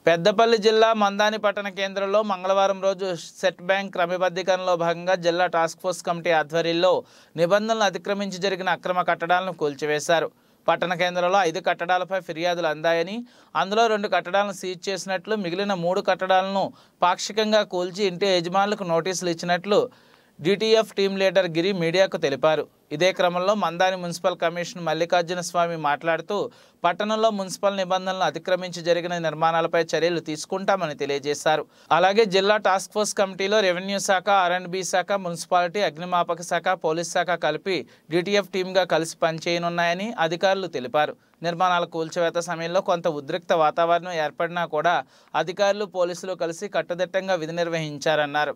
పెద్దపల్లి జిల్లా మందాని పట్టణ కేంద్రంలో మంగళవారం రోజు సెట్ బ్యాంక్ క్రమబద్ధీకరణలో భాగంగా జిల్లా టాస్క్ ఫోర్స్ కమిటీ ఆధ్వర్యంలో నిబంధనలు అతిక్రమించి జరిగిన అక్రమ కట్టడాలను కూల్చివేశారు. పట్టణ కేంద్రంలో 5 కట్టడాలపై ఫిర్యాదులు అందాయని, అందులో 2 కట్టడాలను సీజ్ చేసినట్లు, మిగిలిన 3 కట్టడాలను పాక్షికంగా కూల్చి ఇంటి యజమానులకు నోటీసులు ఇచ్చినట్లు DTF టీం లీడర్ గిరి మీడియాకు తెలిపారు. ఇదే క్రమంలో మందాని మున్సిపల్ కమిషనర్ మల్లికార్జున స్వామి మాట్లాడుతూ పట్టణంలో మున్సిపల్ నిబంధనలను అతిక్రమించి జరిగిన నిర్మాణాలపై చర్యలు తీసుకుంటామని తెలియజేశారు. అలాగే జిల్లా టాస్క్ ఫోర్స్ కమిటీలో రెవెన్యూ శాఖ, R&B శాఖ, మున్సిపాలిటీ, అగ్నిమాపక శాఖ, పోలీస్ శాఖ కలిపి DTF టీంగా కలిసి పనిచేయనున్నాయని అధికారులు తెలిపారు. నిర్మాణాల కూల్చివేత సమయంలో కొంత ఉద్రిక్త వాతావరణం ఏర్పడినా కూడా అధికారులు, పోలీసులు కలిసి కట్టుదిట్టంగా విధి నిర్వహించారన్నారు.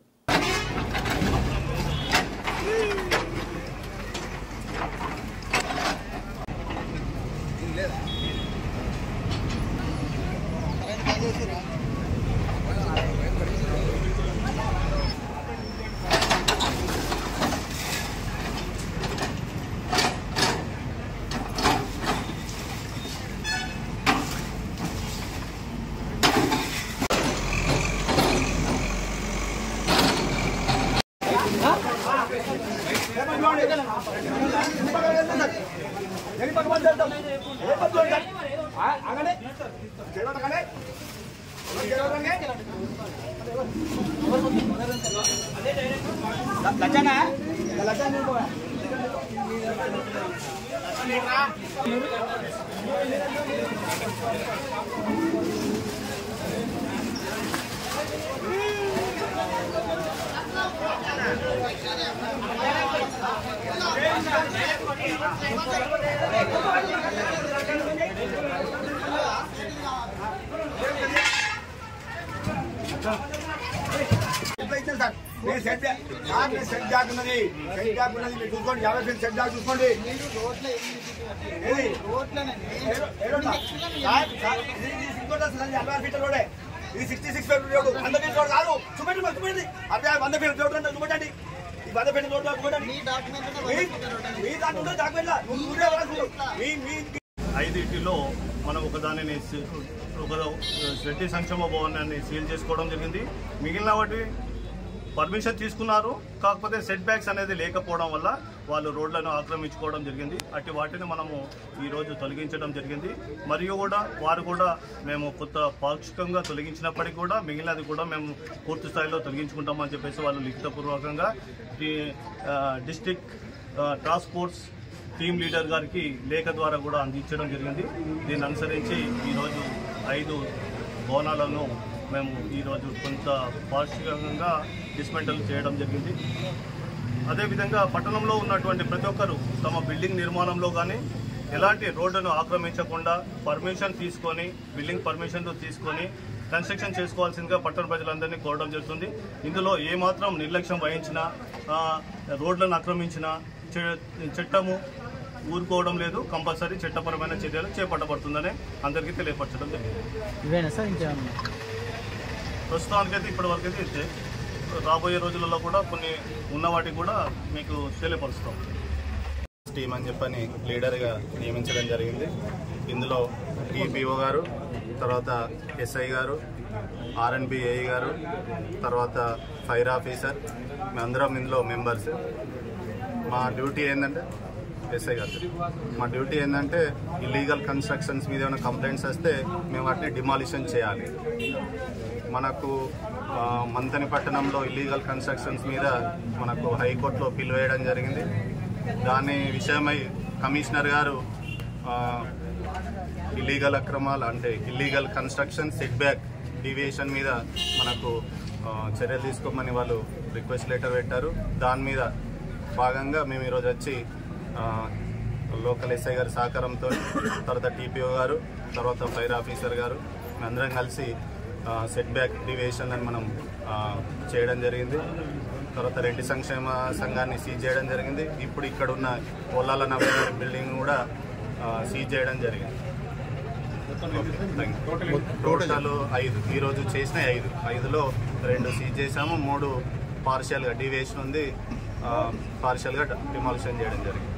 ఐదింటిలో మనం ఒకదానిని రెడ్డి సంక్షేమ భవనాన్ని సీల్ చేసుకోవడం జరిగింది. మిగిలిన వాటి పర్మిషన్ తీసుకున్నారు, కాకపోతే సెట్ బ్యాక్స్ అనేది లేకపోవడం వల్ల వాళ్ళు రోడ్లను ఆక్రమించుకోవడం జరిగింది. అట్టి వాటిని మనము ఈరోజు తొలగించడం జరిగింది. మరియు కూడా వారు కూడా మేము కొత్త పాక్షికంగా తొలగించినప్పటికీ కూడా మిగిలినది కూడా మేము పూర్తి స్థాయిలో తొలగించుకుంటామని చెప్పేసి వాళ్ళు లిఖితపూర్వకంగా district task force team leader గారికి లేఖ ద్వారా కూడా అందించడం జరిగింది. దీన్ని అనుసరించి ఈరోజు 5 భవనాలను మేము ఈరోజు కొంత పాక్షికంగా డిస్మెంటల్ చేయడం జరిగింది. అదేవిధంగా పట్టణంలో ఉన్నటువంటి ప్రతి ఒక్కరు తమ బిల్డింగ్ నిర్మాణంలో కానీ ఎలాంటి రోడ్డును ఆక్రమించకుండా పర్మిషన్ తీసుకొని, బిల్డింగ్ పర్మిషన్ తీసుకొని కన్స్ట్రక్షన్ చేసుకోవాల్సిందిగా పట్టణ ప్రజలందరినీ కోరడం జరుగుతుంది. ఇందులో ఏమాత్రం నిర్లక్ష్యం వహించినా, రోడ్లను ఆక్రమించినా చట్టము ఊరుకోవడం లేదు. కంపల్సరీ చట్టపరమైన చర్యలు చేపట్టబడుతుందని అందరికీ తెలియపరచడం జరిగింది. ప్రస్తుతానికైతే ఇప్పటివరకైతే ఇస్తే రాబోయే రోజులలో కూడా కొన్ని ఉన్న వాటికి కూడా మీకు తెలియపరుస్తాం. టీం అని చెప్పని లీడర్గా నియమించడం జరిగింది. ఇందులో TPO గారు, తర్వాత SI గారు, R&B AE గారు, తర్వాత ఫైర్ ఆఫీసర్, మేమందరం ఇందులో మెంబర్స్. మా డ్యూటీ ఏంటంటే SI గారు మా డ్యూటీ ఏంటంటే ఇల్లీగల్ కన్స్ట్రక్షన్స్ మీద ఏమైనా కంప్లైంట్స్ వస్తే మేము వాటిని డిమాలిషన్ చేయాలి. మనకు మంతని పట్టణంలో ఇల్లీగల్ కన్స్ట్రక్షన్స్ మీద మనకు హైకోర్టులో పిల్ వేయడం జరిగింది. దాని విషయమై కమిషనర్ గారు ఇల్లీగల్ అక్రమాలు అంటే illegal construction set back deviation మీద మనకు చర్యలు తీసుకోమని వాళ్ళు రిక్వెస్ట్ లెటర్ పెట్టారు. దాని మీద భాగంగా మేము ఈరోజు వచ్చి లోకల్ SI గారి సహకారంతో, తర్వాత TPO గారు, తర్వాత ఫైర్ ఆఫీసర్ గారు మేమందరం కలిసి సెట్ బ్యాక్ డీవియేషన్ అని మనం చేయడం జరిగింది. తర్వాత రెడ్డి సంక్షేమ సంఘాన్ని సీజ్ చేయడం జరిగింది. ఇప్పుడు ఇక్కడ ఉన్న పొలాల నగర్ బిల్డింగ్ కూడా సీజ్ చేయడం జరిగింది. టోటల్ 5 ఈరోజు చేసిన 5లో 2 సీజ్ చేసాము, 3 పార్షియల్గా డీవియేషన్ ఉంది, పార్షియల్గా డిమాలిషన్ చేయడం జరిగింది.